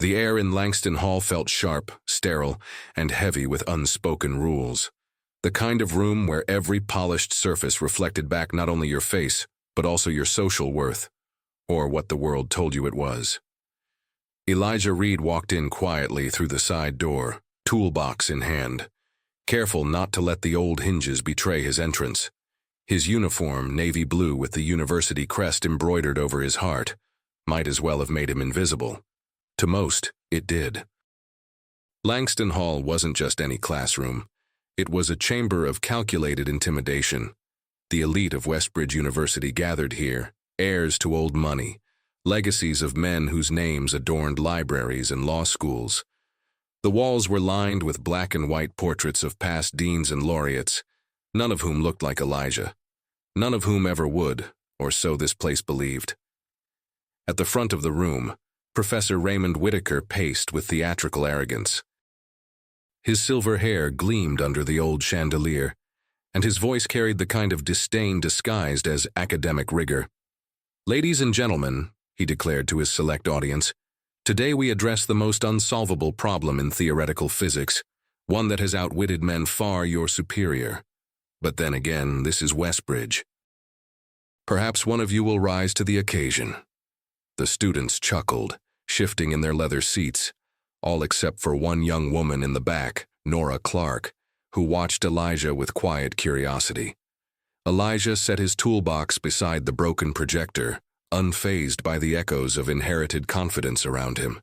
The air in Langston Hall felt sharp, sterile, and heavy with unspoken rules. The kind of room where every polished surface reflected back not only your face, but also your social worth, or what the world told you it was. Elijah Reed walked in quietly through the side door, toolbox in hand, careful not to let the old hinges betray his entrance. His uniform, navy blue with the university crest embroidered over his heart, might as well have made him invisible. To most, it did. Langston Hall wasn't just any classroom. It was a chamber of calculated intimidation. The elite of Westbridge University gathered here, heirs to old money, legacies of men whose names adorned libraries and law schools. The walls were lined with black and white portraits of past deans and laureates, none of whom looked like Elijah, none of whom ever would, or so this place believed. At the front of the room, Professor Raymond Whitaker paced with theatrical arrogance. His silver hair gleamed under the old chandelier, and his voice carried the kind of disdain disguised as academic rigor. "Ladies and gentlemen," he declared to his select audience, "today we address the most unsolvable problem in theoretical physics, one that has outwitted men far your superior. But then again, this is Westbridge. Perhaps one of you will rise to the occasion." The students chuckled, shifting in their leather seats, all except for one young woman in the back, Nora Clark, who watched Elijah with quiet curiosity. Elijah set his toolbox beside the broken projector, unfazed by the echoes of inherited confidence around him.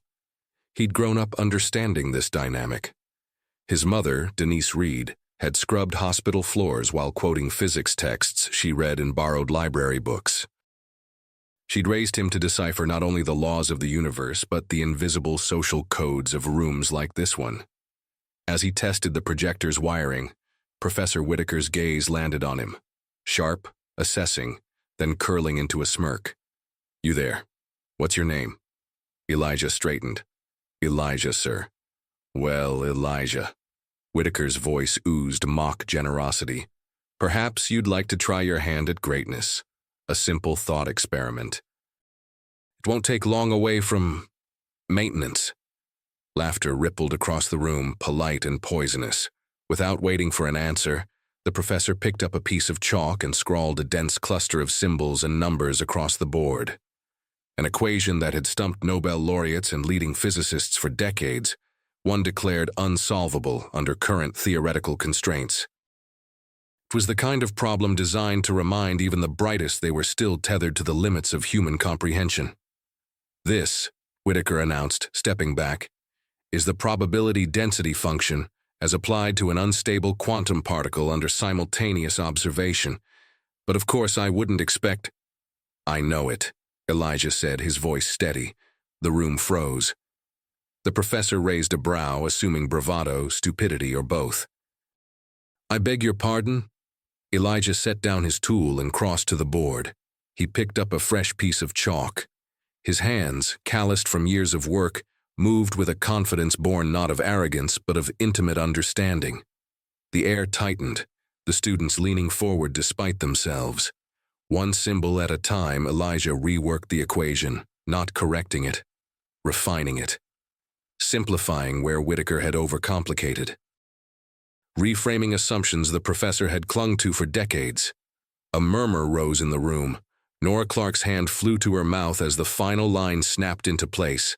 He'd grown up understanding this dynamic. His mother, Denise Reed, had scrubbed hospital floors while quoting physics texts she read in borrowed library books. She'd raised him to decipher not only the laws of the universe, but the invisible social codes of rooms like this one. As he tested the projector's wiring, Professor Whitaker's gaze landed on him, sharp, assessing, then curling into a smirk. "You there. What's your name?" Elijah straightened. "Elijah, sir." "Well, Elijah." Whitaker's voice oozed mock generosity. "Perhaps you'd like to try your hand at greatness. A simple thought experiment. It won't take long away from maintenance." Laughter rippled across the room, polite and poisonous. Without waiting for an answer, the professor picked up a piece of chalk and scrawled a dense cluster of symbols and numbers across the board. An equation that had stumped Nobel laureates and leading physicists for decades, one declared unsolvable under current theoretical constraints. It was the kind of problem designed to remind even the brightest they were still tethered to the limits of human comprehension. "This," Whitaker announced, stepping back, "is the probability density function as applied to an unstable quantum particle under simultaneous observation. But of course I wouldn't expect—" "I know it," Elijah said, his voice steady. The room froze. The professor raised a brow, assuming bravado, stupidity, or both. "I beg your pardon?" Elijah set down his tool and crossed to the board. He picked up a fresh piece of chalk. His hands, calloused from years of work, moved with a confidence born not of arrogance but of intimate understanding. The air tightened, the students leaning forward despite themselves. One symbol at a time, Elijah reworked the equation, not correcting it, refining it, simplifying where Whitaker had overcomplicated. Reframing assumptions the professor had clung to for decades. A murmur rose in the room. Nora Clark's hand flew to her mouth as the final line snapped into place.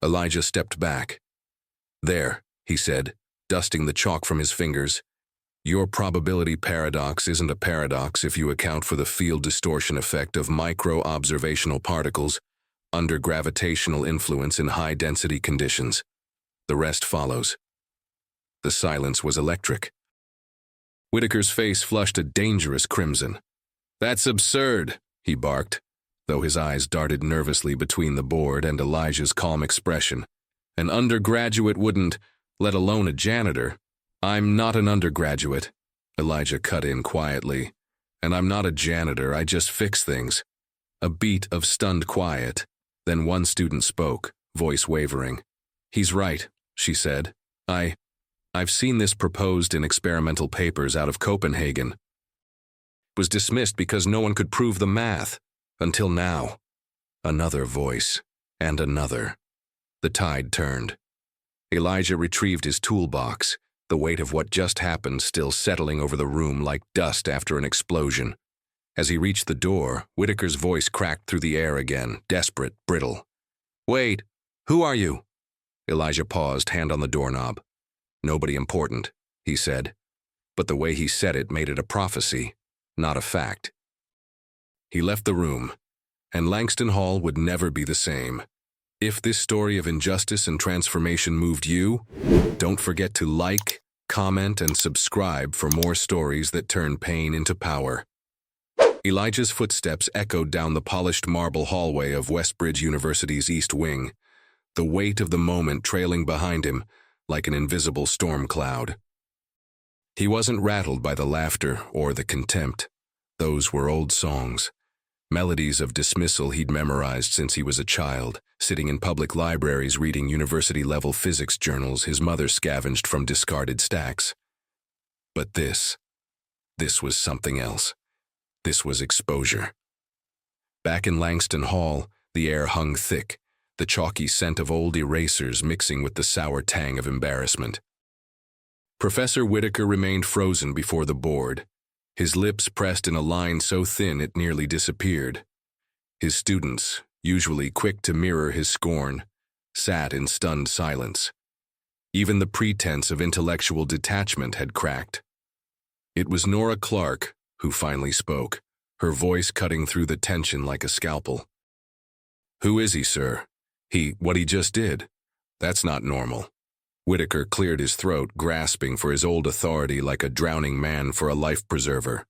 Elijah stepped back. "There," he said, dusting the chalk from his fingers. "Your probability paradox isn't a paradox if you account for the field distortion effect of micro-observational particles under gravitational influence in high-density conditions. The rest follows." The silence was electric. Whitaker's face flushed a dangerous crimson. "That's absurd," he barked, though his eyes darted nervously between the board and Elijah's calm expression. "An undergraduate wouldn't, let alone a janitor." "I'm not an undergraduate," Elijah cut in quietly. "And I'm not a janitor, I just fix things." A beat of stunned quiet. Then one student spoke, voice wavering. "He's right," she said. I've seen this proposed in experimental papers out of Copenhagen. It was dismissed because no one could prove the math. Until now." Another voice, and another. The tide turned. Elijah retrieved his toolbox, the weight of what just happened still settling over the room like dust after an explosion. As he reached the door, Whitaker's voice cracked through the air again, desperate, brittle. "Wait, who are you?" Elijah paused, hand on the doorknob. "Nobody important," he said. But the way he said it made it a prophecy, not a fact. He left the room, and Langston Hall would never be the same. If this story of injustice and transformation moved you, don't forget to like, comment, and subscribe for more stories that turn pain into power. Elijah's footsteps echoed down the polished marble hallway of Westbridge University's East Wing, the weight of the moment trailing behind him like an invisible storm cloud. He wasn't rattled by the laughter or the contempt. Those were old songs, melodies of dismissal he'd memorized since he was a child, sitting in public libraries reading university-level physics journals his mother scavenged from discarded stacks. But this was something else. This was exposure. Back in Langston Hall, the air hung thick, the chalky scent of old erasers mixing with the sour tang of embarrassment. Professor Whitaker remained frozen before the board, his lips pressed in a line so thin it nearly disappeared. His students, usually quick to mirror his scorn, sat in stunned silence. Even the pretense of intellectual detachment had cracked. It was Nora Clark who finally spoke, her voice cutting through the tension like a scalpel. "Who is he, sir? What he just did? That's not normal." Whitaker cleared his throat, grasping for his old authority like a drowning man for a life preserver.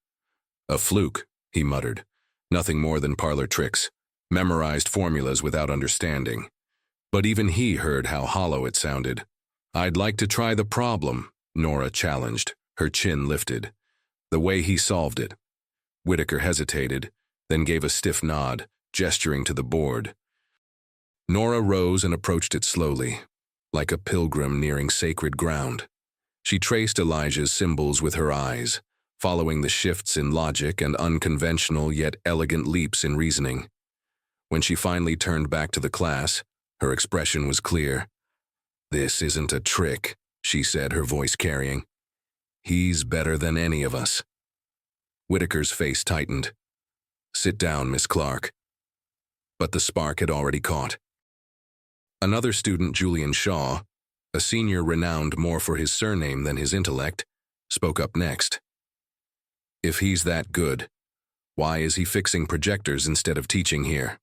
"A fluke," he muttered. "Nothing more than parlor tricks, memorized formulas without understanding." But even he heard how hollow it sounded. "I'd like to try the problem," Nora challenged, her chin lifted. "The way he solved it." Whitaker hesitated, then gave a stiff nod, gesturing to the board. Nora rose and approached it slowly, like a pilgrim nearing sacred ground. She traced Elijah's symbols with her eyes, following the shifts in logic and unconventional yet elegant leaps in reasoning. When she finally turned back to the class, her expression was clear. "This isn't a trick," she said, her voice carrying. "He's better than any of us." Whitaker's face tightened. "Sit down, Miss Clark." But the spark had already caught. Another student, Julian Shaw, a senior renowned more for his surname than his intellect, spoke up next. "If he's that good, why is he fixing projectors instead of teaching here?"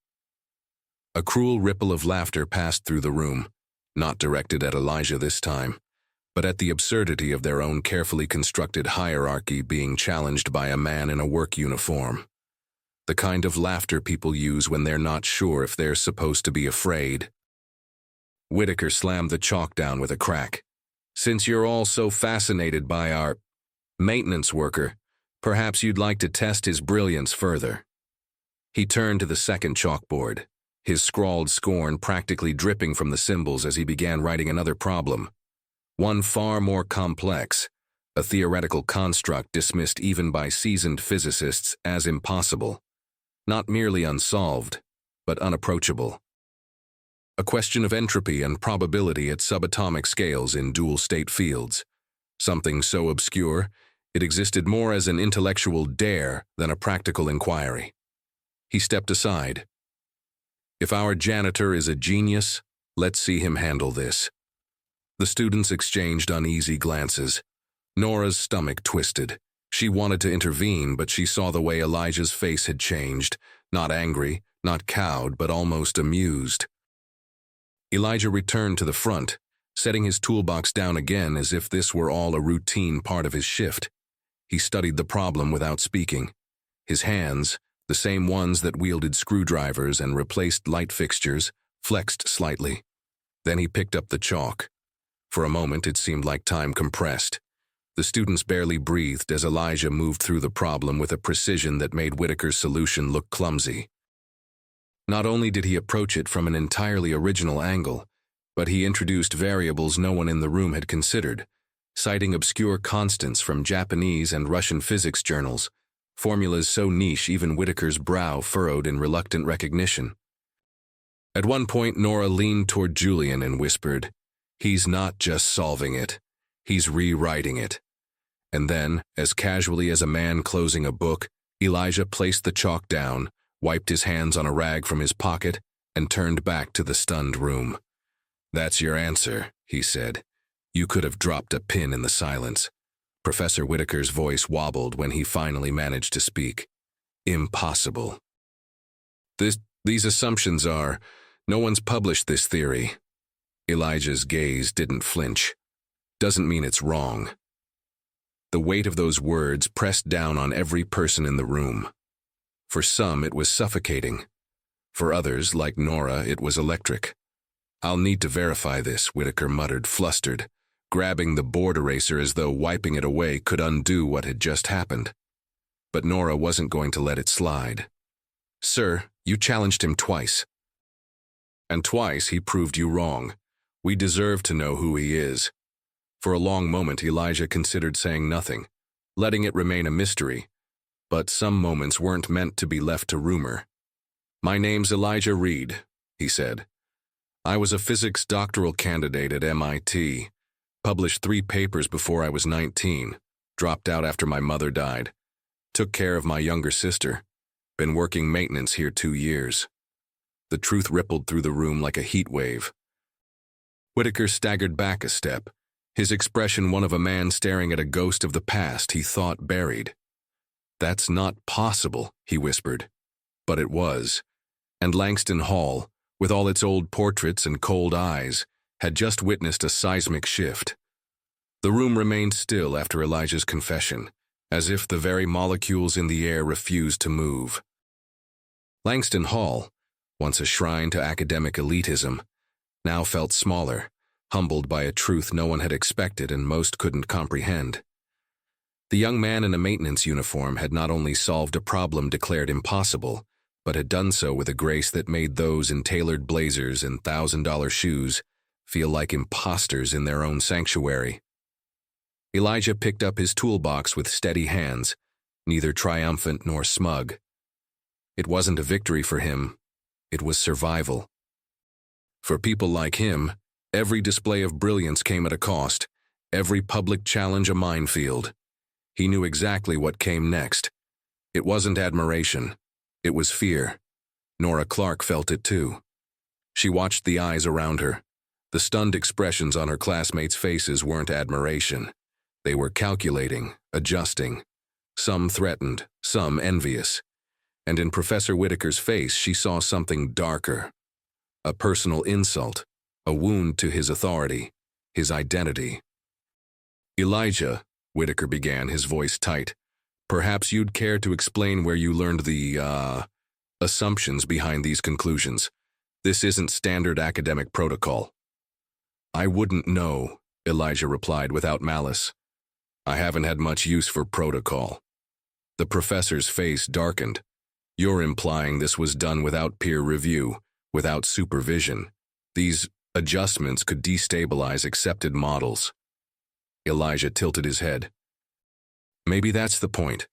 A cruel ripple of laughter passed through the room, not directed at Elijah this time, but at the absurdity of their own carefully constructed hierarchy being challenged by a man in a work uniform. The kind of laughter people use when they're not sure if they're supposed to be afraid. Whitaker slammed the chalk down with a crack. "Since you're all so fascinated by our maintenance worker, perhaps you'd like to test his brilliance further." He turned to the second chalkboard, his scrawled scorn practically dripping from the symbols as he began writing another problem. One far more complex, a theoretical construct dismissed even by seasoned physicists as impossible. Not merely unsolved, but unapproachable. A question of entropy and probability at subatomic scales in dual-state fields. Something so obscure, it existed more as an intellectual dare than a practical inquiry. He stepped aside. "If our janitor is a genius, let's see him handle this." The students exchanged uneasy glances. Nora's stomach twisted. She wanted to intervene, but she saw the way Elijah's face had changed, not angry, not cowed, but almost amused. Elijah returned to the front, setting his toolbox down again as if this were all a routine part of his shift. He studied the problem without speaking. His hands, the same ones that wielded screwdrivers and replaced light fixtures, flexed slightly. Then he picked up the chalk. For a moment, it seemed like time compressed. The students barely breathed as Elijah moved through the problem with a precision that made Whitaker's solution look clumsy. Not only did he approach it from an entirely original angle, but he introduced variables no one in the room had considered, citing obscure constants from Japanese and Russian physics journals, formulas so niche even Whitaker's brow furrowed in reluctant recognition. At one point, Nora leaned toward Julian and whispered, "He's not just solving it, he's rewriting it." And then, as casually as a man closing a book, Elijah placed the chalk down, wiped his hands on a rag from his pocket, and turned back to the stunned room. "That's your answer," he said. "You could have dropped a pin in the silence." Professor Whitaker's voice wobbled when he finally managed to speak. "Impossible. These assumptions are, no one's published this theory." Elijah's gaze didn't flinch. "Doesn't mean it's wrong." The weight of those words pressed down on every person in the room. For some, it was suffocating. For others, like Nora, it was electric. "I'll need to verify this," Whitaker muttered, flustered, grabbing the board eraser as though wiping it away could undo what had just happened. But Nora wasn't going to let it slide. "Sir, you challenged him twice. And twice he proved you wrong. We deserve to know who he is." For a long moment, Elijah considered saying nothing, letting it remain a mystery. But some moments weren't meant to be left to rumor. "My name's Elijah Reed," he said. "I was a physics doctoral candidate at MIT. Published 3 papers before I was 19. Dropped out after my mother died. Took care of my younger sister. Been working maintenance here 2 years." The truth rippled through the room like a heat wave. Whitaker staggered back a step, his expression one of a man staring at a ghost of the past he thought buried. "That's not possible," he whispered. But it was. And Langston Hall, with all its old portraits and cold eyes, had just witnessed a seismic shift. The room remained still after Elijah's confession, as if the very molecules in the air refused to move. Langston Hall, once a shrine to academic elitism, now felt smaller, humbled by a truth no one had expected and most couldn't comprehend. The young man in a maintenance uniform had not only solved a problem declared impossible, but had done so with a grace that made those in tailored blazers and $1,000 shoes feel like imposters in their own sanctuary. Elijah picked up his toolbox with steady hands, neither triumphant nor smug. It wasn't a victory for him, it was survival. For people like him, every display of brilliance came at a cost, every public challenge a minefield. He knew exactly what came next. It wasn't admiration, it was fear. Nora Clark felt it too. She watched the eyes around her. The stunned expressions on her classmates' faces weren't admiration. They were calculating, adjusting. Some threatened, some envious. And in Professor Whitaker's face, she saw something darker. A personal insult, a wound to his authority, his identity. "Elijah," Whitaker began, his voice tight, "perhaps you'd care to explain where you learned the, assumptions behind these conclusions. This isn't standard academic protocol." "I wouldn't know," Elijah replied without malice. "I haven't had much use for protocol." The professor's face darkened. "You're implying this was done without peer review, without supervision. These adjustments could destabilize accepted models." Elijah tilted his head. "Maybe that's the point."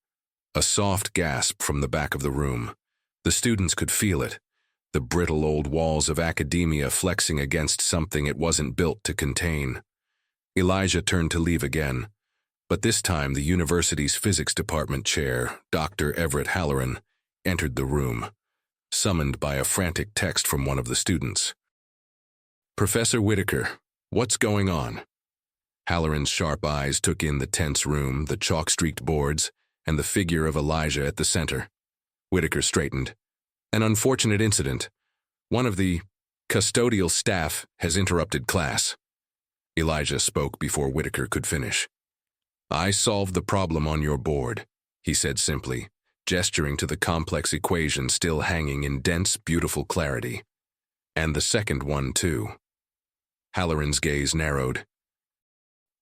A soft gasp from the back of the room. The students could feel it, the brittle old walls of academia flexing against something it wasn't built to contain. Elijah turned to leave again, but this time the university's physics department chair, Dr. Everett Halloran, entered the room, summoned by a frantic text from one of the students. "Professor Whitaker, what's going on?" Halloran's sharp eyes took in the tense room, the chalk-streaked boards, and the figure of Elijah at the center. Whitaker straightened. "An unfortunate incident. One of the custodial staff has interrupted class." Elijah spoke before Whitaker could finish. "I solved the problem on your board," he said simply, gesturing to the complex equation still hanging in dense, beautiful clarity. "And the second one, too." Halloran's gaze narrowed.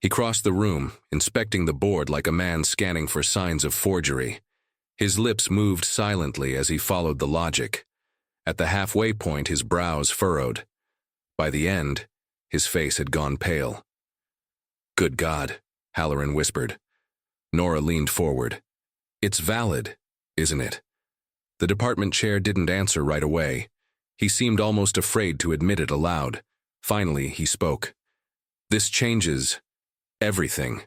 He crossed the room, inspecting the board like a man scanning for signs of forgery. His lips moved silently as he followed the logic. At the halfway point, his brows furrowed. By the end, his face had gone pale. "Good God," Halloran whispered. Nora leaned forward. "It's valid, isn't it?" The department chair didn't answer right away. He seemed almost afraid to admit it aloud. Finally, he spoke. "This changes everything."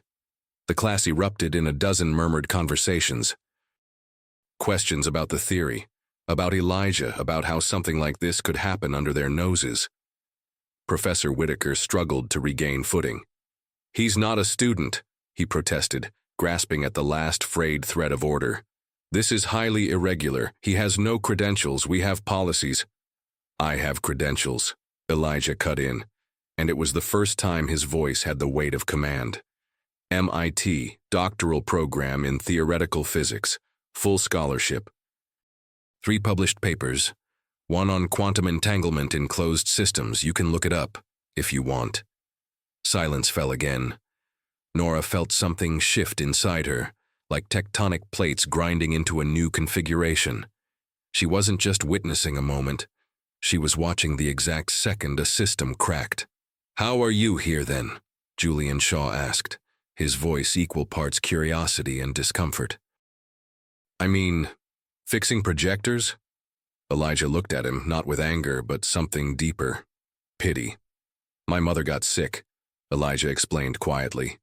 The class erupted in a dozen murmured conversations. Questions about the theory, about Elijah, about how something like this could happen under their noses. Professor Whitaker struggled to regain footing. "He's not a student," he protested, grasping at the last frayed thread of order. "This is highly irregular. He has no credentials. We have policies." "I have credentials," Elijah cut in, and it was the first time his voice had the weight of command. "MIT, doctoral program in theoretical physics, full scholarship. 3 published papers, 1 on quantum entanglement in closed systems. You can look it up, if you want." Silence fell again. Nora felt something shift inside her, like tectonic plates grinding into a new configuration. She wasn't just witnessing a moment. She was watching the exact second a system cracked. "How are you here, then?" Julian Shaw asked, his voice equal parts curiosity and discomfort. "I mean, fixing projectors?" Elijah looked at him, not with anger, but something deeper. Pity. "My mother got sick," Elijah explained quietly.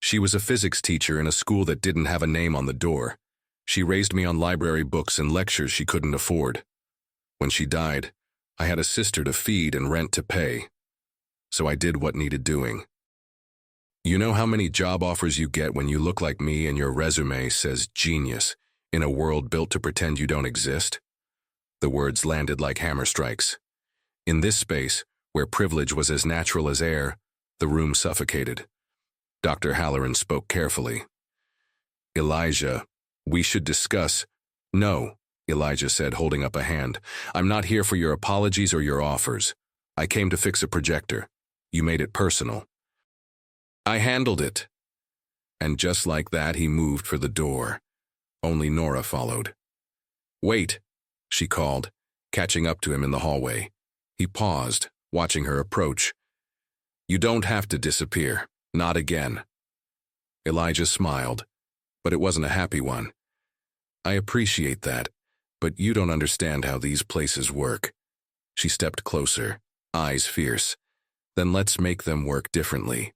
"She was a physics teacher in a school that didn't have a name on the door. She raised me on library books and lectures she couldn't afford. When she died, I had a sister to feed and rent to pay. So I did what needed doing. You know how many job offers you get when you look like me and your resume says genius in a world built to pretend you don't exist?" The words landed like hammer strikes. In this space, where privilege was as natural as air, the room suffocated. Dr. Halloran spoke carefully. "Elijah, we should discuss—" "No," Elijah said, holding up a hand. "I'm not here for your apologies or your offers. I came to fix a projector. You made it personal." "I handled it." And just like that, he moved for the door. Only Nora followed. "Wait," she called, catching up to him in the hallway. He paused, watching her approach. "You don't have to disappear. Not again." Elijah smiled, but it wasn't a happy one. "I appreciate that, but you don't understand how these places work." She stepped closer, eyes fierce. "Then let's make them work differently."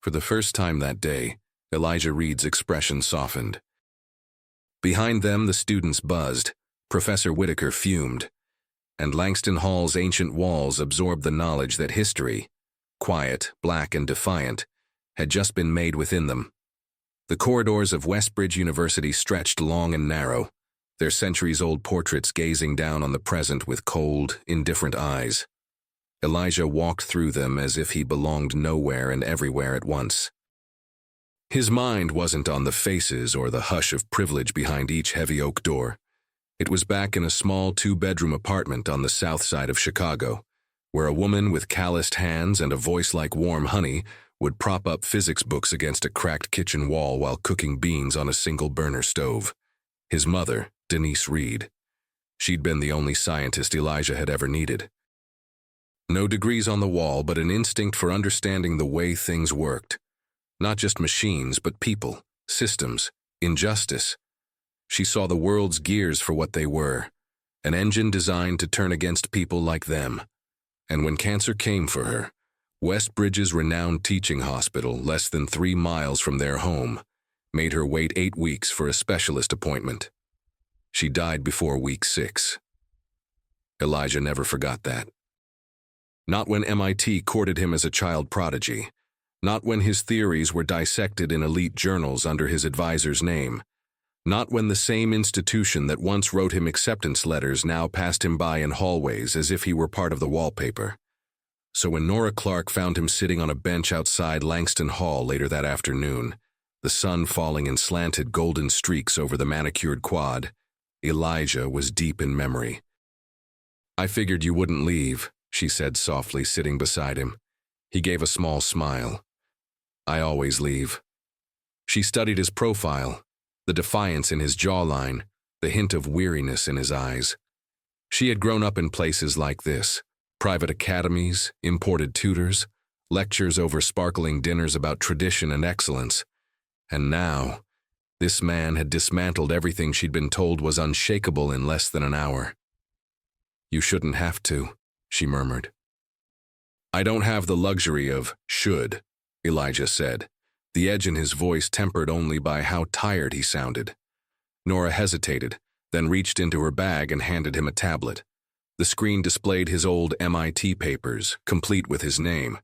For the first time that day, Elijah Reed's expression softened. Behind them, the students buzzed. Professor Whitaker fumed. And Langston Hall's ancient walls absorbed the knowledge that history, quiet, black, and defiant, had just been made within them. The corridors of Westbridge University stretched long and narrow, their centuries-old portraits gazing down on the present with cold, indifferent eyes. Elijah walked through them as if he belonged nowhere and everywhere at once. His mind wasn't on the faces or the hush of privilege behind each heavy oak door. It was back in a small 2-bedroom apartment on the south side of Chicago, where a woman with calloused hands and a voice like warm honey would prop up physics books against a cracked kitchen wall while cooking beans on a single-burner stove. His mother, Denise Reed. She'd been the only scientist Elijah had ever needed. No degrees on the wall, but an instinct for understanding the way things worked. Not just machines, but people, systems, injustice. She saw the world's gears for what they were, an engine designed to turn against people like them. And when cancer came for her, Westbridge's renowned teaching hospital, less than 3 miles from their home, made her wait 8 weeks for a specialist appointment. She died before week 6. Elijah never forgot that. Not when MIT courted him as a child prodigy. Not when his theories were dissected in elite journals under his advisor's name. Not when the same institution that once wrote him acceptance letters now passed him by in hallways as if he were part of the wallpaper. So when Nora Clark found him sitting on a bench outside Langston Hall later that afternoon, the sun falling in slanted golden streaks over the manicured quad, Elijah was deep in memory. "I figured you wouldn't leave," she said softly, sitting beside him. He gave a small smile. "I always leave." She studied his profile, the defiance in his jawline, the hint of weariness in his eyes. She had grown up in places like this, private academies, imported tutors, lectures over sparkling dinners about tradition and excellence. And now, this man had dismantled everything she'd been told was unshakable in less than an hour. You shouldn't have to, she murmured. I don't have the luxury of should, Elijah said, the edge in his voice tempered only by how tired he sounded. Nora hesitated, then reached into her bag and handed him a tablet. The screen displayed his old MIT papers, complete with his name.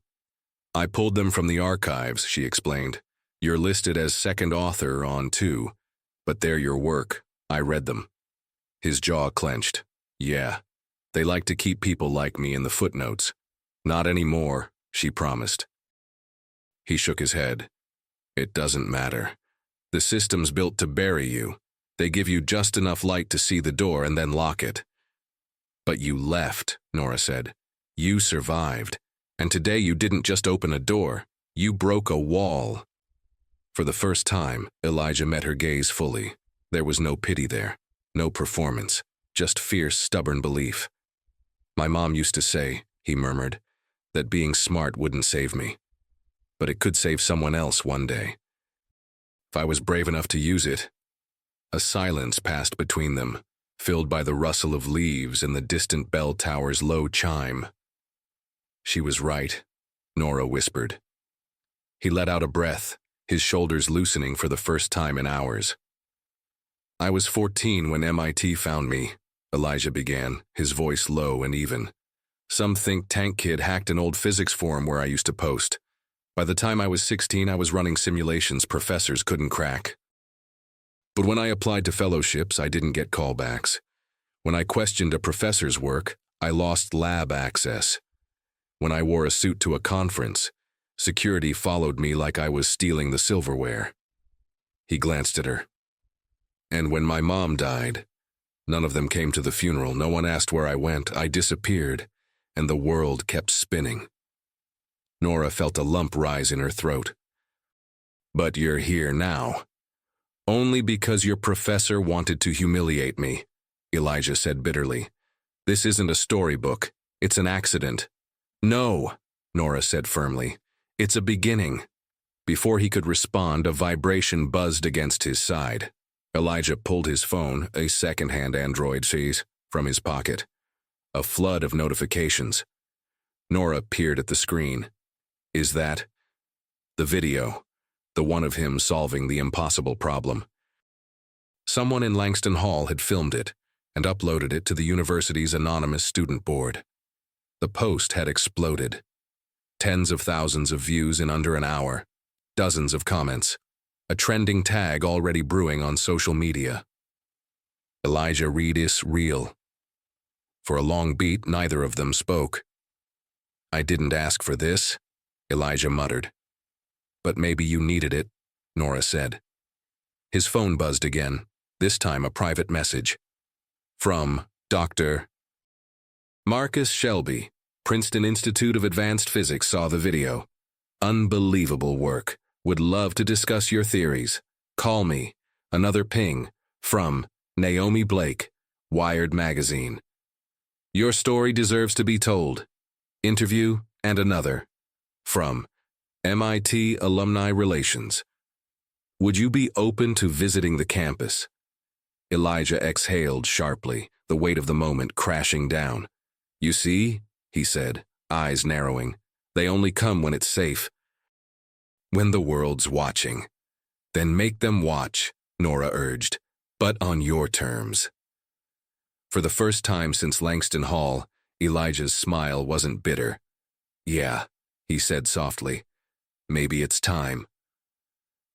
I pulled them from the archives, she explained. You're listed as second author on 2, but they're your work. I read them. His jaw clenched. Yeah, they like to keep people like me in the footnotes. Not anymore, she promised. He shook his head. It doesn't matter. The system's built to bury you. They give you just enough light to see the door and then lock it. But you left, Nora said. You survived. And today you didn't just open a door. You broke a wall. For the first time, Elijah met her gaze fully. There was no pity there, no performance, just fierce, stubborn belief. My mom used to say, he murmured, that being smart wouldn't save me. But it could save someone else one day. If I was brave enough to use it. A silence passed between them, filled by the rustle of leaves and the distant bell tower's low chime. She was right, Nora whispered. He let out a breath, his shoulders loosening for the first time in hours. I was 14 when MIT found me, Elijah began, his voice low and even. Some think tank kid hacked an old physics forum where I used to post. By the time I was 16, I was running simulations professors couldn't crack. But when I applied to fellowships, I didn't get callbacks. When I questioned a professor's work, I lost lab access. When I wore a suit to a conference, security followed me like I was stealing the silverware. He glanced at her. And when my mom died, none of them came to the funeral. No one asked where I went. I disappeared, and the world kept spinning. Nora felt a lump rise in her throat. But you're here now. Only because your professor wanted to humiliate me, Elijah said bitterly. This isn't a storybook. It's an accident. No, Nora said firmly. It's a beginning. Before he could respond, a vibration buzzed against his side. Elijah pulled his phone, a second-hand Android phone, from his pocket. A flood of notifications. Nora peered at the screen. Is that the video? The one of him solving the impossible problem. Someone in Langston Hall had filmed it and uploaded it to the university's anonymous student board. The post had exploded. Tens of thousands of views in under an hour, dozens of comments, a trending tag already brewing on social media. Elijah Reed is real. For a long beat, neither of them spoke. I didn't ask for this, Elijah muttered. But maybe you needed it, Nora said. His phone buzzed again, this time a private message. From Dr. Marcus Shelby, Princeton Institute of Advanced Physics saw the video. Unbelievable work. Would love to discuss your theories. Call me. Another ping. From Naomi Blake, Wired Magazine. Your story deserves to be told. Interview and another. From MIT Alumni Relations. Would you be open to visiting the campus? Elijah exhaled sharply, the weight of the moment crashing down. You see, he said, eyes narrowing, they only come when it's safe. When the world's watching. Then make them watch, Nora urged, but on your terms. For the first time since Langston Hall, Elijah's smile wasn't bitter. Yeah, he said softly. Maybe it's time.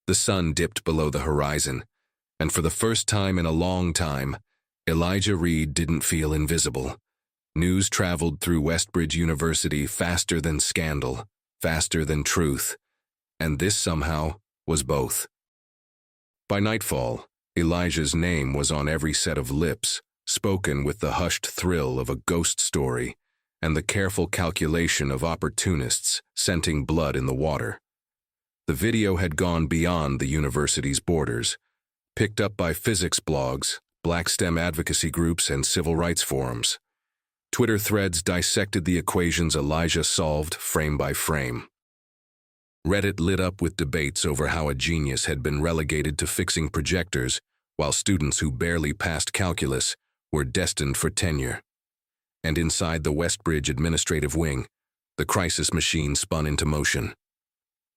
The sun dipped below the horizon, and for the first time in a long time, Elijah Reed didn't feel invisible. News traveled through Westbridge University faster than scandal, faster than truth, and this somehow was both. By nightfall, Elijah's name was on every set of lips, spoken with the hushed thrill of a ghost story and the careful calculation of opportunists scenting blood in the water. The video had gone beyond the university's borders, picked up by physics blogs, Black STEM advocacy groups, and civil rights forums. Twitter threads dissected the equations Elijah solved frame by frame. Reddit lit up with debates over how a genius had been relegated to fixing projectors, while students who barely passed calculus were destined for tenure. and inside the Westbridge administrative wing, the crisis machine spun into motion.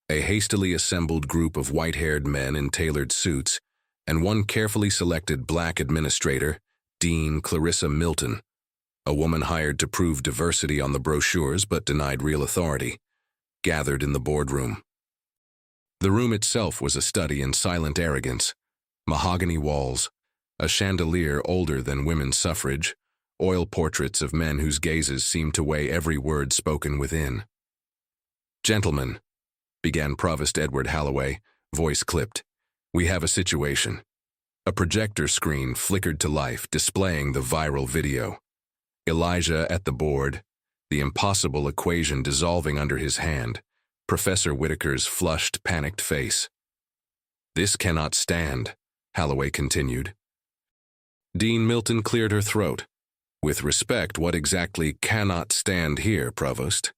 A hastily assembled group of white-haired men in tailored suits, and one carefully selected black administrator, Dean Clarissa Milton, a woman hired to prove diversity on the brochures but denied real authority, gathered in the boardroom. The room itself was a study in silent arrogance. Mahogany walls, a chandelier older than women's suffrage, oil portraits of men whose gazes seemed to weigh every word spoken within. "Gentlemen," began Provost Edward Halloway, voice clipped, "we have a situation." A projector screen flickered to life, displaying the viral video. Elijah at the board, the impossible equation dissolving under his hand, Professor Whitaker's flushed, panicked face. "This cannot stand," Halloway continued. Dean Milton cleared her throat. "With respect, what exactly cannot stand here, Provost?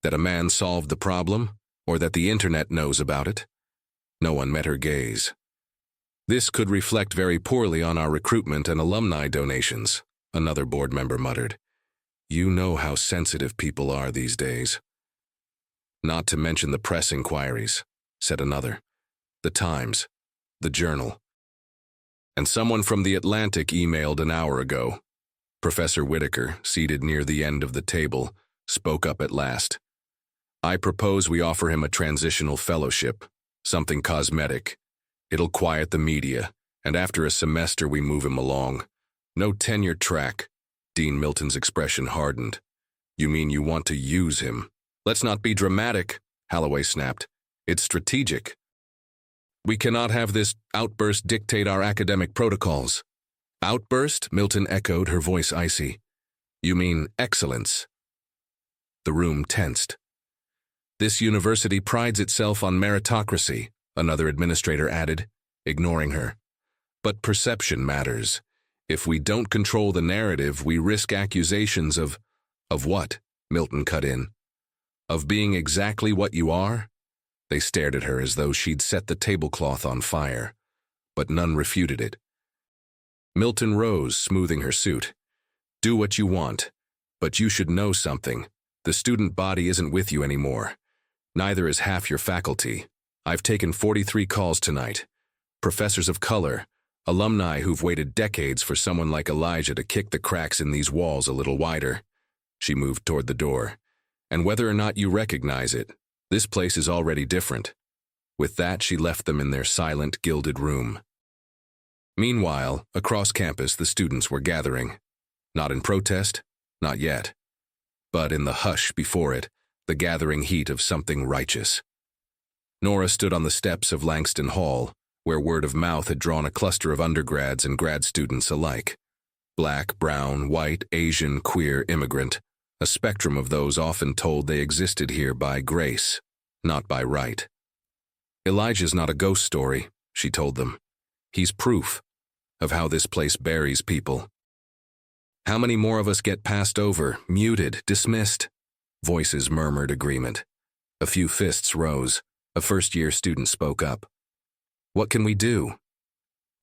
That a man solved the problem, or that the internet knows about it?" No one met her gaze. "This could reflect very poorly on our recruitment and alumni donations," another board member muttered. "You know how sensitive people are these days." "Not to mention the press inquiries," said another. "The Times, the Journal. And someone from the Atlantic emailed an hour ago." Professor Whitaker, seated near the end of the table, spoke up at last. "I propose we offer him a transitional fellowship, something cosmetic. It'll quiet the media, and after a semester we move him along. No tenure track." Dean Milton's expression hardened. "You mean you want to use him?" "Let's not be dramatic," Halloway snapped. "It's strategic. We cannot have this outburst dictate our academic protocols." "Outburst?" Milton echoed, her voice icy. "You mean excellence?" The room tensed. "This university prides itself on meritocracy," another administrator added, ignoring her. "But perception matters. If we don't control the narrative, we risk accusations of what?" Milton cut in. "Of being exactly what you are?" They stared at her as though she'd set the tablecloth on fire, but none refuted it. Milton rose, smoothing her suit. "Do what you want, but you should know something. The student body isn't with you anymore. Neither is half your faculty. I've taken 43 calls tonight. Professors of color, alumni who've waited decades for someone like Elijah to kick the cracks in these walls a little wider." She moved toward the door. "And whether or not you recognize it, this place is already different." With that, she left them in their silent, gilded room. Meanwhile, across campus, the students were gathering. Not in protest, not yet. But in the hush before it, the gathering heat of something righteous. Nora stood on the steps of Langston Hall, where word of mouth had drawn a cluster of undergrads and grad students alike. Black, brown, white, Asian, queer, immigrant, a spectrum of those often told they existed here by grace, not by right. "Elijah's not a ghost story," she told them. "He's proof of how this place buries people. How many more of us get passed over, muted, dismissed?" Voices murmured agreement. A few fists rose. A first-year student spoke up. "What can we do?"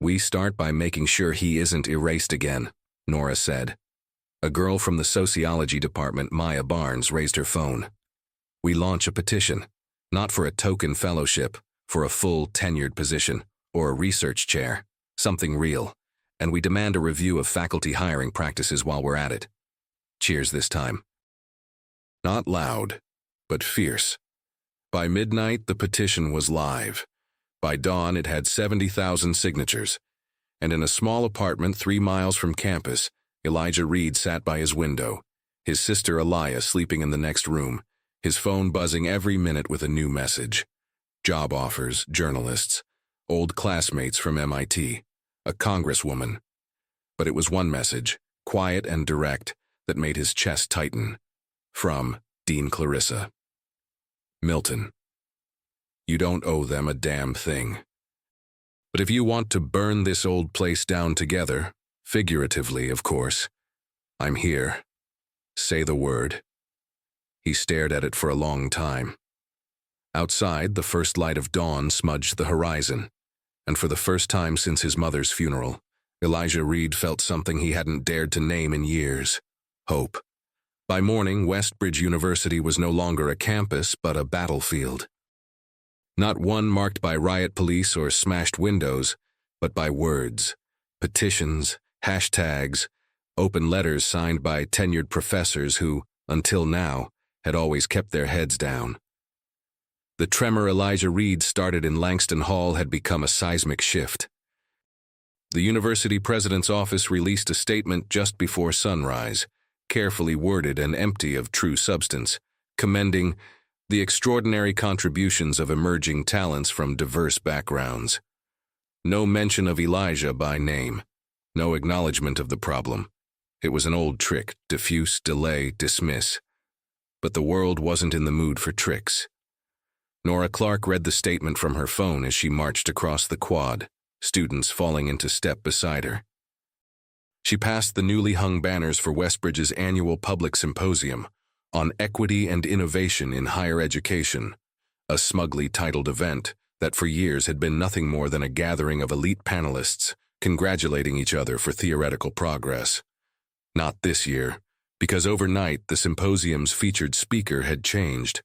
"We start by making sure he isn't erased again," Nora said. A girl from the sociology department, Maya Barnes, raised her phone. "We launch a petition, not for a token fellowship, for a full tenured position, or a research chair, something real, and we demand a review of faculty hiring practices while we're at it." Cheers this time. Not loud, but fierce. By midnight, the petition was live. By dawn, it had 70,000 signatures. And in a small apartment 3 miles from campus, Elijah Reed sat by his window, his sister Aliyah sleeping in the next room, his phone buzzing every minute with a new message. Job offers, journalists, old classmates from MIT, a congresswoman. But it was one message, quiet and direct, that made his chest tighten. From Dean Clarissa. "Milton, you don't owe them a damn thing. But if you want to burn this old place down together, figuratively, of course, I'm here. Say the word." He stared at it for a long time. Outside, the first light of dawn smudged the horizon, and for the first time since his mother's funeral, Elijah Reed felt something he hadn't dared to name in years: hope. By morning, Westbridge University was no longer a campus, but a battlefield. Not one marked by riot police or smashed windows, but by words, petitions, hashtags, open letters signed by tenured professors who, until now, had always kept their heads down. The tremor Elijah Reed started in Langston Hall had become a seismic shift. The university president's office released a statement just before sunrise, carefully worded and empty of true substance, commending the extraordinary contributions of emerging talents from diverse backgrounds. No mention of Elijah by name, no acknowledgement of the problem. It was an old trick: diffuse, delay, dismiss. But the world wasn't in the mood for tricks. Nora Clark read the statement from her phone as she marched across the quad, students falling into step beside her. She passed the newly hung banners for Westbridge's annual public symposium on equity and innovation in higher education, a smugly titled event that for years had been nothing more than a gathering of elite panelists congratulating each other for theoretical progress. Not this year, because overnight the symposium's featured speaker had changed.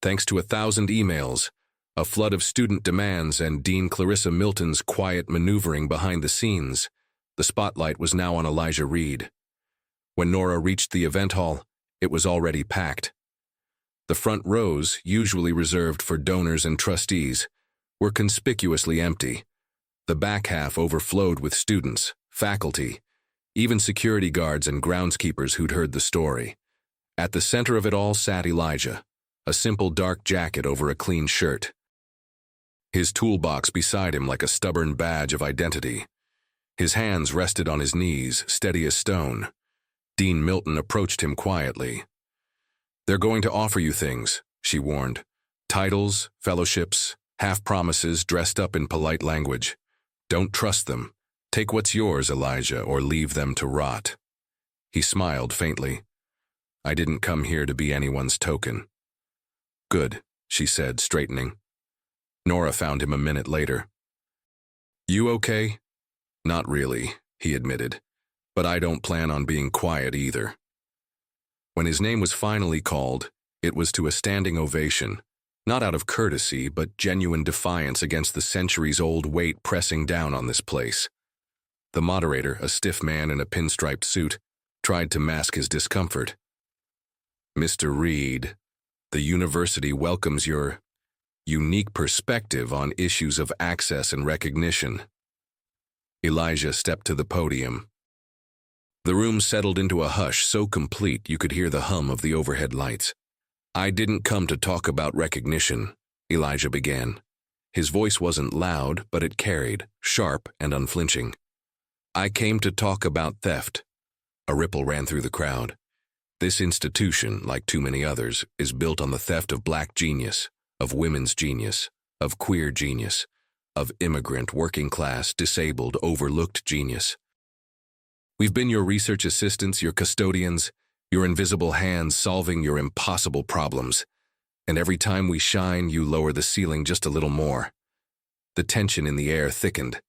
Thanks to 1,000 emails, a flood of student demands, and Dean Clarissa Milton's quiet maneuvering behind the scenes, the spotlight was now on Elijah Reed. When Nora reached the event hall, it was already packed. The front rows, usually reserved for donors and trustees, were conspicuously empty. The back half overflowed with students, faculty, even security guards and groundskeepers who'd heard the story. At the center of it all sat Elijah, a simple dark jacket over a clean shirt. His toolbox beside him like a stubborn badge of identity. His hands rested on his knees, steady as stone. Dean Milton approached him quietly. "They're going to offer you things," she warned. "Titles, fellowships, half-promises dressed up in polite language. Don't trust them. Take what's yours, Elijah, or leave them to rot." He smiled faintly. "I didn't come here to be anyone's token." "Good," she said, straightening. Nora found him a minute later. "You okay?" "Not really," he admitted. "But I don't plan on being quiet either." When his name was finally called, it was to a standing ovation, not out of courtesy, but genuine defiance against the centuries-old weight pressing down on this place. The moderator, a stiff man in a pinstriped suit, tried to mask his discomfort. "Mr. Reed, the university welcomes your unique perspective on issues of access and recognition." Elijah stepped to the podium. The room settled into a hush so complete you could hear the hum of the overhead lights. "I didn't come to talk about recognition," Elijah began. His voice wasn't loud, but it carried, sharp and unflinching. "I came to talk about theft." A ripple ran through the crowd. "This institution, like too many others, is built on the theft of black genius, of women's genius, of queer genius, of immigrant, working-class, disabled, overlooked genius. We've been your research assistants, your custodians, your invisible hands solving your impossible problems. And every time we shine, you lower the ceiling just a little more." The tension in the air thickened.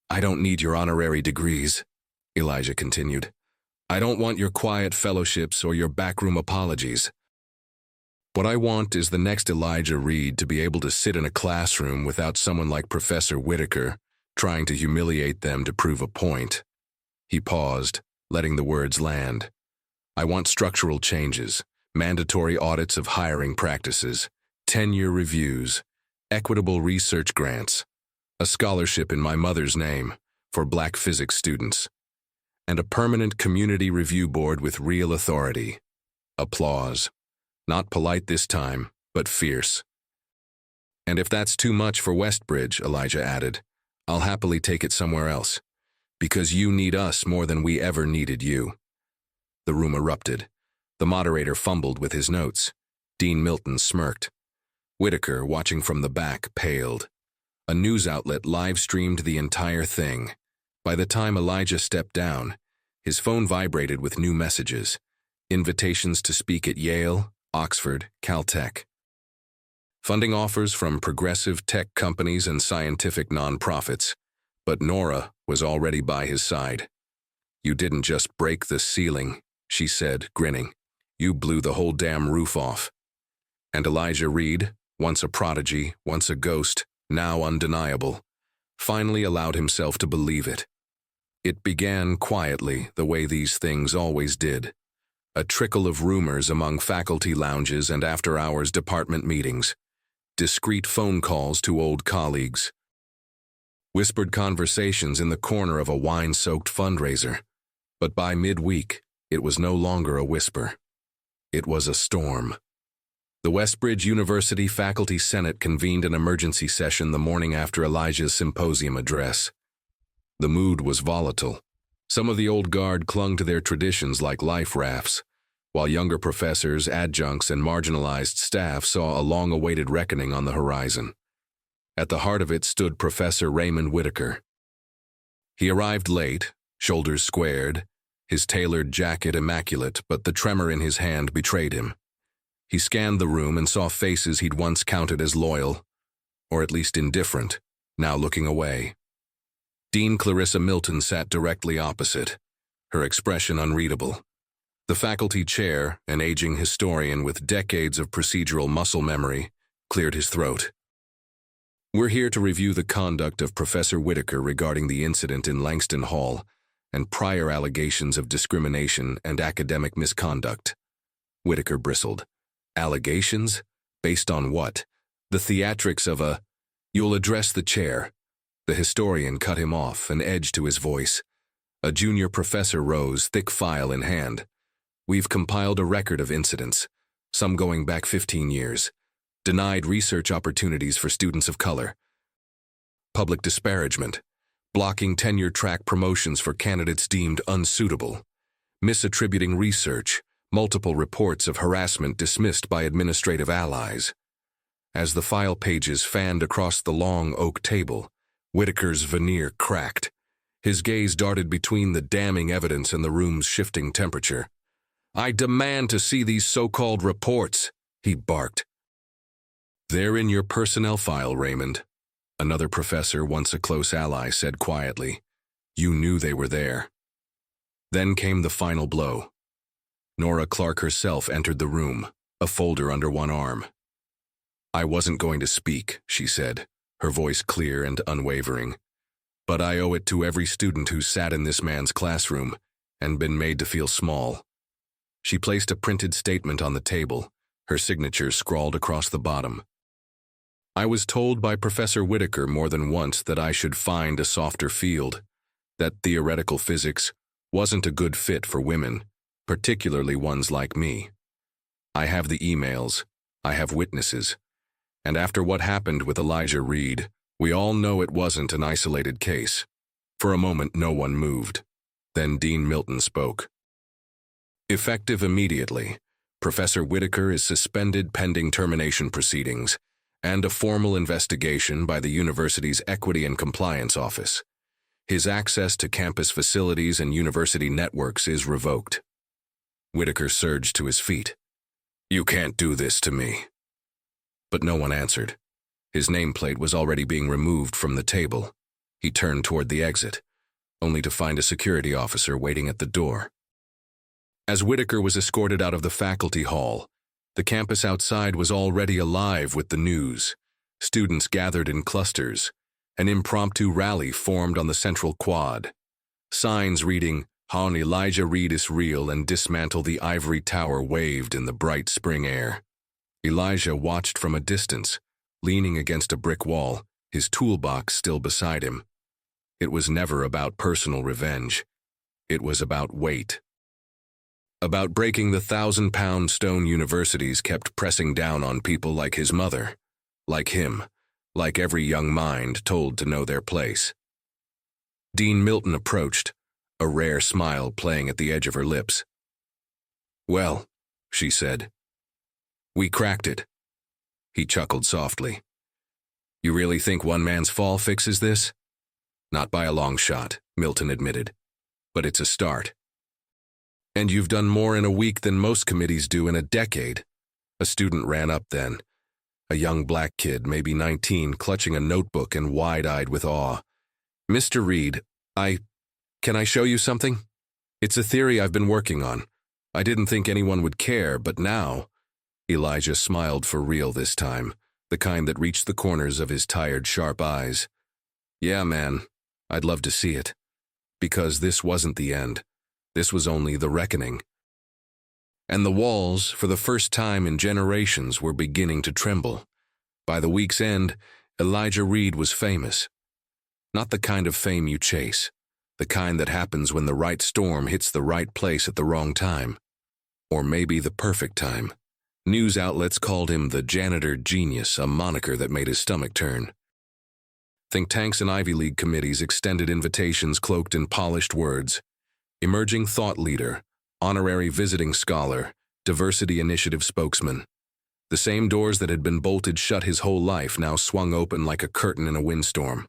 "I don't need your honorary degrees," Elijah continued. "I don't want your quiet fellowships or your backroom apologies. What I want is the next Elijah Reed to be able to sit in a classroom without someone like Professor Whitaker trying to humiliate them to prove a point." He paused, letting the words land. "I want structural changes, mandatory audits of hiring practices, tenure reviews, equitable research grants, a scholarship in my mother's name for black physics students, and a permanent community review board with real authority." Applause. Not polite this time, but fierce. "And if that's too much for Westbridge," Elijah added, "I'll happily take it somewhere else. Because you need us more than we ever needed you." The room erupted. The moderator fumbled with his notes. Dean Milton smirked. Whitaker, watching from the back, paled. A news outlet live-streamed the entire thing. By the time Elijah stepped down, his phone vibrated with new messages. Invitations to speak at Yale, Oxford, Caltech. Funding offers from progressive tech companies and scientific nonprofits. But Nora was already by his side. "You didn't just break the ceiling," she said, grinning. You blew the whole damn roof off. And Elijah Reed, once a prodigy, once a ghost, now undeniable, finally allowed himself to believe it. It began quietly, the way these things always did. A trickle of rumors among faculty lounges and after-hours department meetings. Discreet phone calls to old colleagues. Whispered conversations in the corner of a wine-soaked fundraiser. But by midweek, it was no longer a whisper. It was a storm. The Westbridge University Faculty Senate convened an emergency session the morning after Elijah's symposium address. The mood was volatile. Some of the old guard clung to their traditions like life rafts, while younger professors, adjuncts, and marginalized staff saw a long-awaited reckoning on the horizon. At the heart of it stood Professor Raymond Whitaker. He arrived late, shoulders squared, his tailored jacket immaculate, but the tremor in his hand betrayed him. He scanned the room and saw faces he'd once counted as loyal, or at least indifferent, now looking away. Dean Clarissa Milton sat directly opposite, her expression unreadable. The faculty chair, an aging historian with decades of procedural muscle memory, cleared his throat. We're here to review the conduct of Professor Whitaker regarding the incident in Langston Hall and prior allegations of discrimination and academic misconduct. Whitaker bristled. Allegations? Based on what? The theatrics of a... You'll address the chair. The historian cut him off, an edge to his voice. A junior professor rose, thick file in hand. We've compiled a record of incidents, some going back 15 years. Denied research opportunities for students of color. Public disparagement. Blocking tenure-track promotions for candidates deemed unsuitable. Misattributing research. Multiple reports of harassment dismissed by administrative allies. As the file pages fanned across the long oak table, Whitaker's veneer cracked. His gaze darted between the damning evidence and the room's shifting temperature. I demand to see these so-called reports, he barked. They're in your personnel file, Raymond. Another professor, once a close ally, said quietly. You knew they were there. Then came the final blow. Nora Clark herself entered the room, a folder under one arm. I wasn't going to speak, she said, her voice clear and unwavering. But I owe it to every student who's sat in this man's classroom and been made to feel small. She placed a printed statement on the table, her signature scrawled across the bottom. I was told by Professor Whitaker more than once that I should find a softer field, that theoretical physics wasn't a good fit for women, particularly ones like me. I have the emails, I have witnesses, and after what happened with Elijah Reed, we all know it wasn't an isolated case. For a moment, no one moved. Then Dean Milton spoke. Effective immediately, Professor Whitaker is suspended pending termination proceedings and a formal investigation by the university's Equity and Compliance Office. His access to campus facilities and university networks is revoked. Whitaker surged to his feet. You can't do this to me. But no one answered. His nameplate was already being removed from the table. He turned toward the exit, only to find a security officer waiting at the door. As Whitaker was escorted out of the faculty hall, the campus outside was already alive with the news. Students gathered in clusters. An impromptu rally formed on the central quad. Signs reading, "On Elijah Reed is real and dismantle the ivory tower" waved in the bright spring air. Elijah watched from a distance, leaning against a brick wall, his toolbox still beside him. It was never about personal revenge. It was about weight. About breaking the 1,000-pound stone universities kept pressing down on people like his mother, like him, like every young mind told to know their place. Dean Milton approached, a rare smile playing at the edge of her lips. Well, she said. We cracked it. He chuckled softly. You really think one man's fall fixes this? Not by a long shot, Milton admitted. But it's a start. And you've done more in a week than most committees do in a decade. A student ran up then. A young black kid, maybe 19, clutching a notebook and wide-eyed with awe. Mr. Reed, can I show you something? It's a theory I've been working on. I didn't think anyone would care, but now—" Elijah smiled for real this time, the kind that reached the corners of his tired, sharp eyes. "Yeah, man, I'd love to see it. Because this wasn't the end. This was only the reckoning." And the walls, for the first time in generations, were beginning to tremble. By the week's end, Elijah Reed was famous. Not the kind of fame you chase, the kind that happens when the right storm hits the right place at the wrong time. Or maybe the perfect time. News outlets called him the Janitor Genius, a moniker that made his stomach turn. Think tanks and Ivy League committees extended invitations cloaked in polished words. Emerging thought leader, honorary visiting scholar, diversity initiative spokesman. The same doors that had been bolted shut his whole life now swung open like a curtain in a windstorm.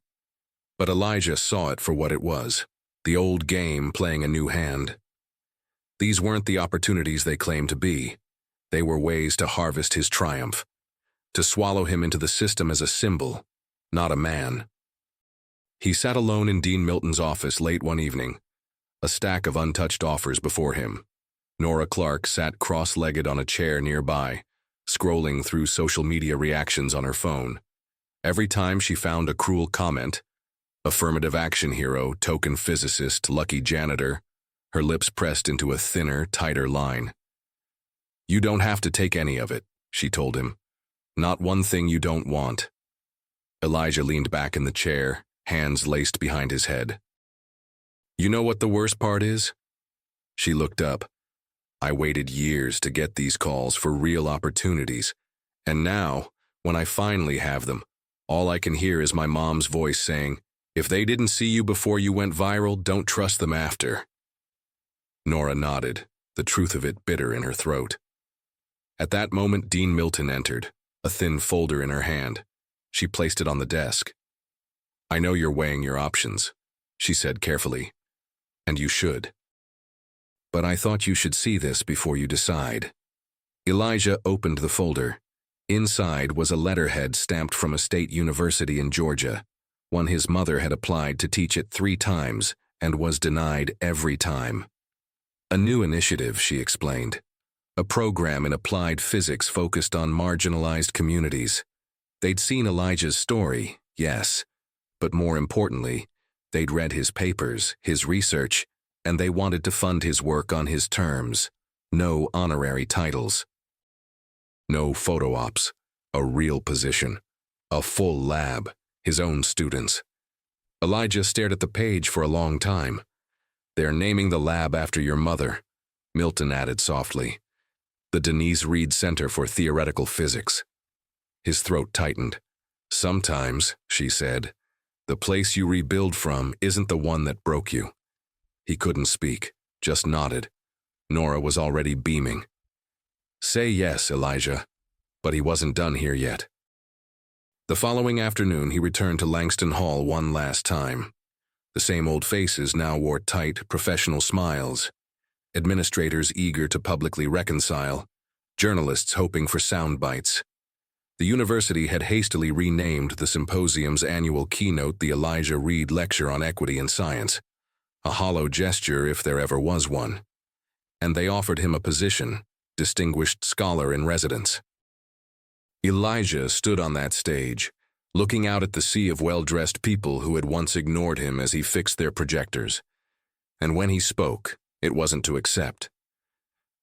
But Elijah saw it for what it was, the old game playing a new hand. These weren't the opportunities they claimed to be. They were ways to harvest his triumph, to swallow him into the system as a symbol, not a man. He sat alone in Dean Milton's office late one evening, a stack of untouched offers before him. Nora Clark sat cross-legged on a chair nearby, scrolling through social media reactions on her phone. Every time she found a cruel comment, affirmative action hero, token physicist, lucky janitor, her lips pressed into a thinner, tighter line. "You don't have to take any of it," she told him. "Not one thing you don't want." Elijah leaned back in the chair, hands laced behind his head. "You know what the worst part is?" She looked up. "I waited years to get these calls for real opportunities, and now, when I finally have them, all I can hear is my mom's voice saying, 'If they didn't see you before you went viral, don't trust them after.'" Nora nodded, the truth of it bitter in her throat. At that moment, Dean Milton entered, a thin folder in her hand. She placed it on the desk. "I know you're weighing your options," she said carefully, "and you should. But I thought you should see this before you decide." Elijah opened the folder. Inside was a letterhead stamped from a state university in Georgia, one his mother had applied to teach at 3 times and was denied every time. A new initiative, she explained. A program in applied physics focused on marginalized communities. They'd seen Elijah's story, yes, but more importantly, they'd read his papers, his research, and they wanted to fund his work on his terms. No honorary titles. No photo ops. A real position. A full lab. His own students. Elijah stared at the page for a long time. "They're naming the lab after your mother," Milton added softly. "The Denise Reed Center for Theoretical Physics." His throat tightened. "Sometimes," she said, "the place you rebuild from isn't the one that broke you." He couldn't speak, just nodded. Nora was already beaming. "Say yes, Elijah." But he wasn't done here yet. The following afternoon, he returned to Langston Hall one last time. The same old faces now wore tight, professional smiles. Administrators eager to publicly reconcile. Journalists hoping for sound bites. The university had hastily renamed the symposium's annual keynote the Elijah Reed Lecture on Equity in Science. A hollow gesture if there ever was one. And they offered him a position, distinguished scholar in residence. Elijah stood on that stage, looking out at the sea of well-dressed people who had once ignored him as he fixed their projectors. And when he spoke, it wasn't to accept.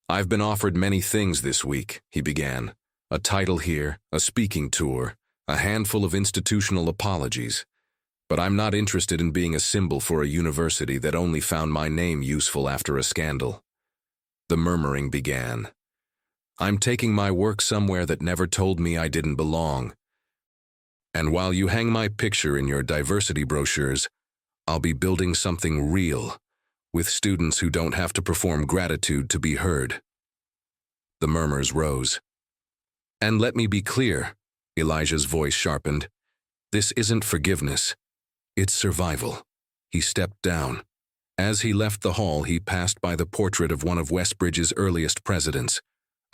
"I've been offered many things this week," he began. "A title here, a speaking tour, a handful of institutional apologies. But I'm not interested in being a symbol for a university that only found my name useful after a scandal." The murmuring began. "I'm taking my work somewhere that never told me I didn't belong. And while you hang my picture in your diversity brochures, I'll be building something real, with students who don't have to perform gratitude to be heard." The murmurs rose. "And let me be clear," Elijah's voice sharpened. "This isn't forgiveness. It's survival." He stepped down. As he left the hall, he passed by the portrait of one of Westbridge's earliest presidents,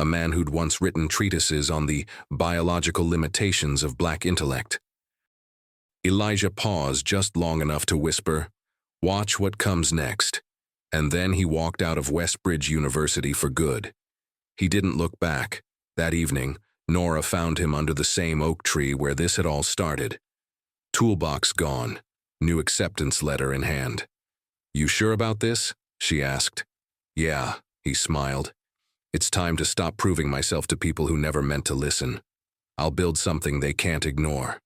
a man who'd once written treatises on the biological limitations of black intellect. Elijah paused just long enough to whisper, "Watch what comes next." And then he walked out of Westbridge University for good. He didn't look back. That evening, Nora found him under the same oak tree where this had all started. Toolbox gone, new acceptance letter in hand. "You sure about this?" she asked. "Yeah," he smiled. "It's time to stop proving myself to people who never meant to listen. I'll build something they can't ignore."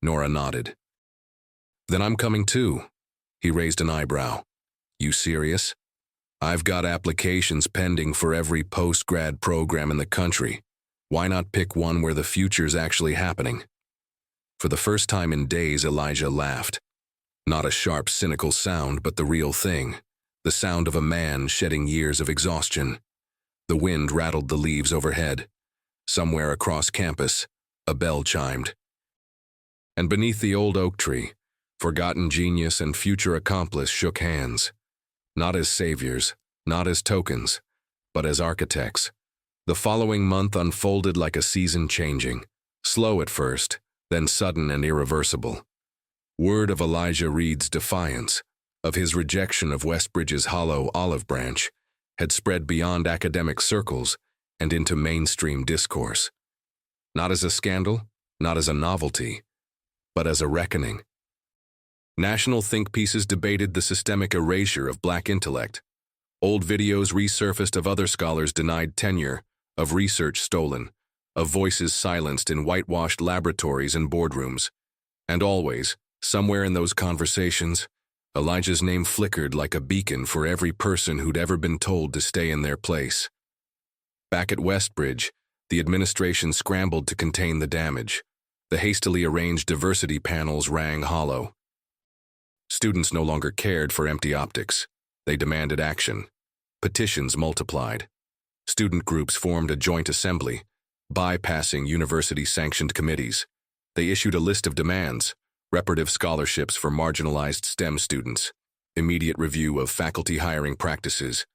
Nora nodded. "Then I'm coming too." He raised an eyebrow. "You serious? I've got applications pending for every post-grad program in the country. Why not pick one where the future's actually happening?" For the first time in days, Elijah laughed. Not a sharp, cynical sound, but the real thing. The sound of a man shedding years of exhaustion. The wind rattled the leaves overhead. Somewhere across campus, a bell chimed. And beneath the old oak tree, forgotten genius and future accomplice shook hands. Not as saviors, not as tokens, but as architects. The following month unfolded like a season changing, slow at first, then sudden and irreversible. Word of Elijah Reed's defiance, of his rejection of Westbridge's hollow olive branch, had spread beyond academic circles and into mainstream discourse. Not as a scandal, not as a novelty, but as a reckoning. National think pieces debated the systemic erasure of black intellect. Old videos resurfaced of other scholars denied tenure, of research stolen, of voices silenced in whitewashed laboratories and boardrooms. And always, somewhere in those conversations, Elijah's name flickered like a beacon for every person who'd ever been told to stay in their place. Back at Westbridge, the administration scrambled to contain the damage. The hastily arranged diversity panels rang hollow. Students no longer cared for empty optics. They demanded action. Petitions multiplied. Student groups formed a joint assembly, bypassing university-sanctioned committees. They issued a list of demands: reparative scholarships for marginalized STEM students, immediate review of faculty hiring practices,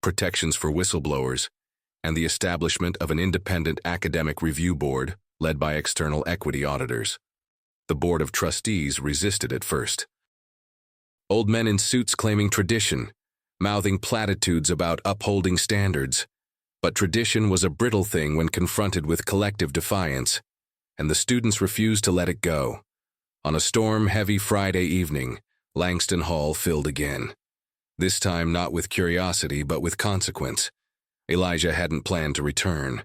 protections for whistleblowers, and the establishment of an independent academic review board led by external equity auditors. The Board of Trustees resisted at first. Old men in suits claiming tradition, mouthing platitudes about upholding standards. But tradition was a brittle thing when confronted with collective defiance, and the students refused to let it go. On a storm-heavy Friday evening, Langston Hall filled again. This time not with curiosity, but with consequence. Elijah hadn't planned to return.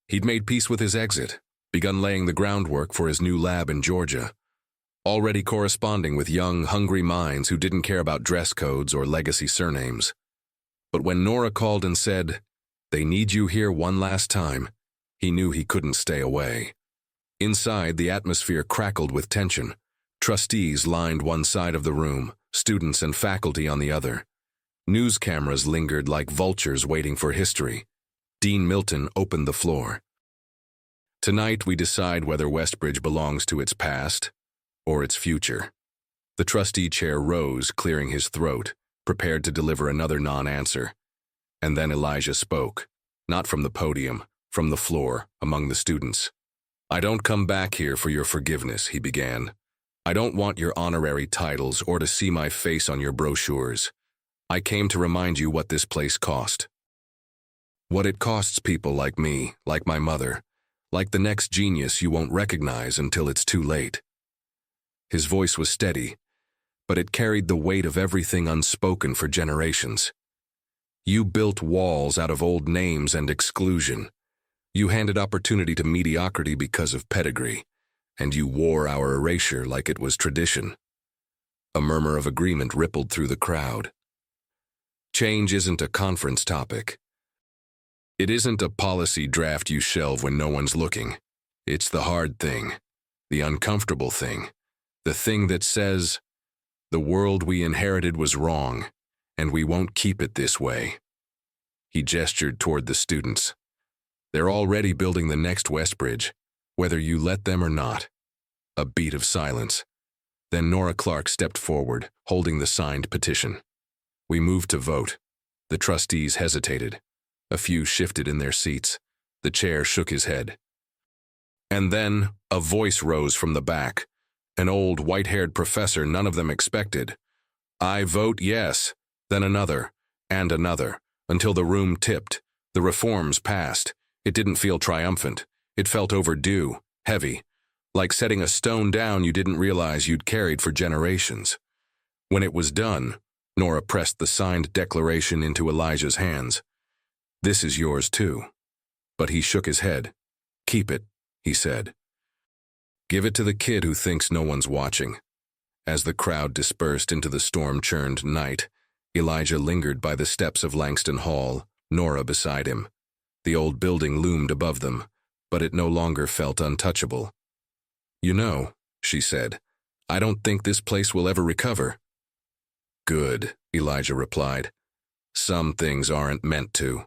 He'd made peace with his exit, begun laying the groundwork for his new lab in Georgia, already corresponding with young, hungry minds who didn't care about dress codes or legacy surnames. But when Nora called and said, "They need you here one last time," he knew he couldn't stay away. Inside, the atmosphere crackled with tension. Trustees lined one side of the room, students and faculty on the other. News cameras lingered like vultures waiting for history. Dean Milton opened the floor. "Tonight we decide whether Westbridge belongs to its past or its future." The trustee chair rose, clearing his throat, prepared to deliver another non-answer. And then Elijah spoke, not from the podium, from the floor, among the students. "I don't come back here for your forgiveness," he began. "I don't want your honorary titles or to see my face on your brochures. I came to remind you what this place cost. What it costs people like me, like my mother, like the next genius you won't recognize until it's too late." His voice was steady, but it carried the weight of everything unspoken for generations. You built walls out of old names and exclusion. You handed opportunity to mediocrity because of pedigree, and you wore our erasure like it was tradition. A murmur of agreement rippled through the crowd. Change isn't a conference topic. It isn't a policy draft you shelve when no one's looking. It's the hard thing, the uncomfortable thing, the thing that says, "The world we inherited was wrong, and we won't keep it this way." He gestured toward the students. "They're already building the next Westbridge, whether you let them or not." A beat of silence. Then Nora Clark stepped forward, holding the signed petition. We moved to vote. The trustees hesitated. A few shifted in their seats. The chair shook his head. And then a voice rose from the back. An old, white-haired professor none of them expected. "I vote yes. Then another, and another, until the room tipped. The reforms passed. It didn't feel triumphant. It felt overdue, heavy, like setting a stone down you didn't realize you'd carried for generations. When it was done, Nora pressed the signed declaration into Elijah's hands. "This is yours too." But he shook his head. "Keep it," he said. "Give it to the kid who thinks no one's watching." As the crowd dispersed into the storm-churned night, Elijah lingered by the steps of Langston Hall, Nora beside him. The old building loomed above them, but it no longer felt untouchable. "You know," she said, "I don't think this place will ever recover." "Good," Elijah replied. "Some things aren't meant to."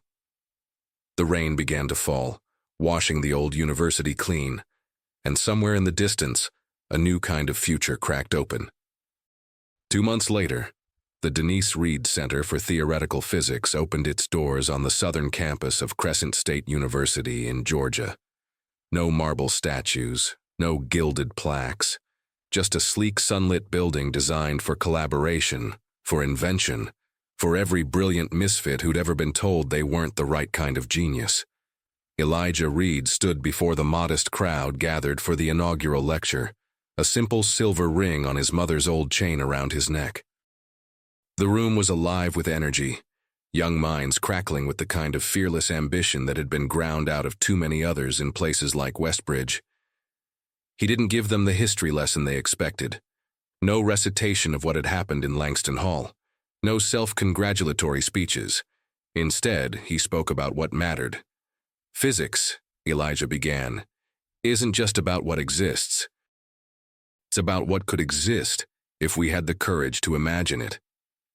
The rain began to fall, washing the old university clean, and somewhere in the distance, a new kind of future cracked open. 2 months later, the Denise Reed Center for Theoretical Physics opened its doors on the southern campus of Crescent State University in Georgia. No marble statues, no gilded plaques, just a sleek sunlit building designed for collaboration, for invention, for every brilliant misfit who'd ever been told they weren't the right kind of genius. Elijah Reed stood before the modest crowd gathered for the inaugural lecture, a simple silver ring on his mother's old chain around his neck. The room was alive with energy, young minds crackling with the kind of fearless ambition that had been ground out of too many others in places like Westbridge. He didn't give them the history lesson they expected. No recitation of what had happened in Langston Hall. No self-congratulatory speeches. Instead, he spoke about what mattered. "Physics," Elijah began, "isn't just about what exists. It's about what could exist if we had the courage to imagine it."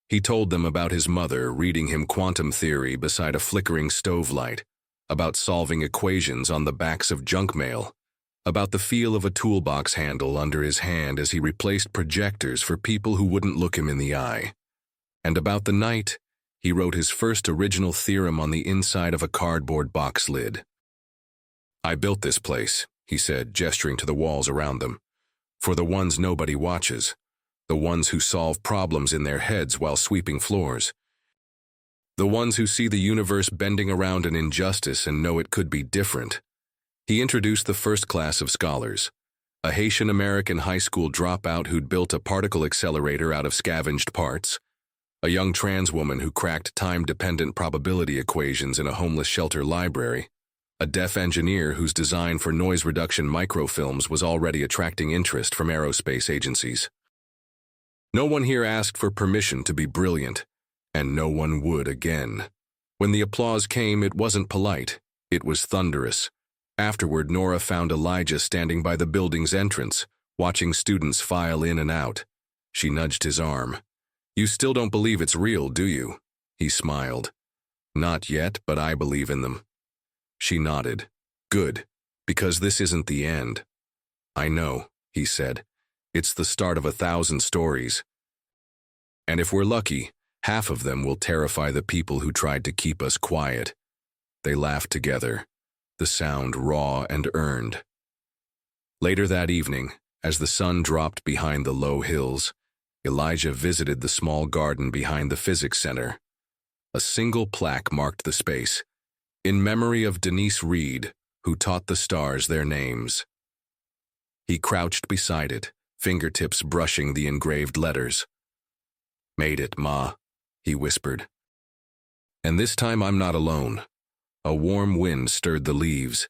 He told them about his mother reading him quantum theory beside a flickering stove light, about solving equations on the backs of junk mail, about the feel of a toolbox handle under his hand as he replaced projectors for people who wouldn't look him in the eye, and about the night he wrote his first original theorem on the inside of a cardboard box lid. "I built this place," he said, gesturing to the walls around them, "for the ones nobody watches, the ones who solve problems in their heads while sweeping floors, the ones who see the universe bending around an injustice and know it could be different." He introduced the first class of scholars, a Haitian-American high school dropout who'd built a particle accelerator out of scavenged parts, a young trans woman who cracked time-dependent probability equations in a homeless shelter library, a deaf engineer whose design for noise reduction microfilms was already attracting interest from aerospace agencies. No one here asked for permission to be brilliant, and no one would again. When the applause came, it wasn't polite, it was thunderous. Afterward, Nora found Elijah standing by the building's entrance, watching students file in and out. She nudged his arm. "You still don't believe it's real, do you?" He smiled. "Not yet, but I believe in them." She nodded. "Good, because this isn't the end." "I know," he said. "It's the start of 1,000 stories. And if we're lucky, half of them will terrify the people who tried to keep us quiet." They laughed together, the sound raw and earned. Later that evening, as the sun dropped behind the low hills, Elijah visited the small garden behind the physics center. A single plaque marked the space, in memory of Denise Reed, who taught the stars their names. He crouched beside it, fingertips brushing the engraved letters. "Made it, Ma," he whispered. "And this time I'm not alone." A warm wind stirred the leaves.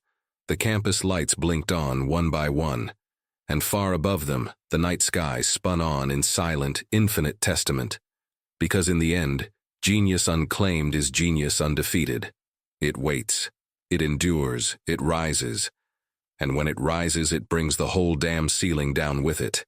The campus lights blinked on one by one, and far above them, the night sky spun on in silent, infinite testament. Because in the end, genius unclaimed is genius undefeated. It waits, it endures, it rises, and when it rises, it brings the whole damn ceiling down with it.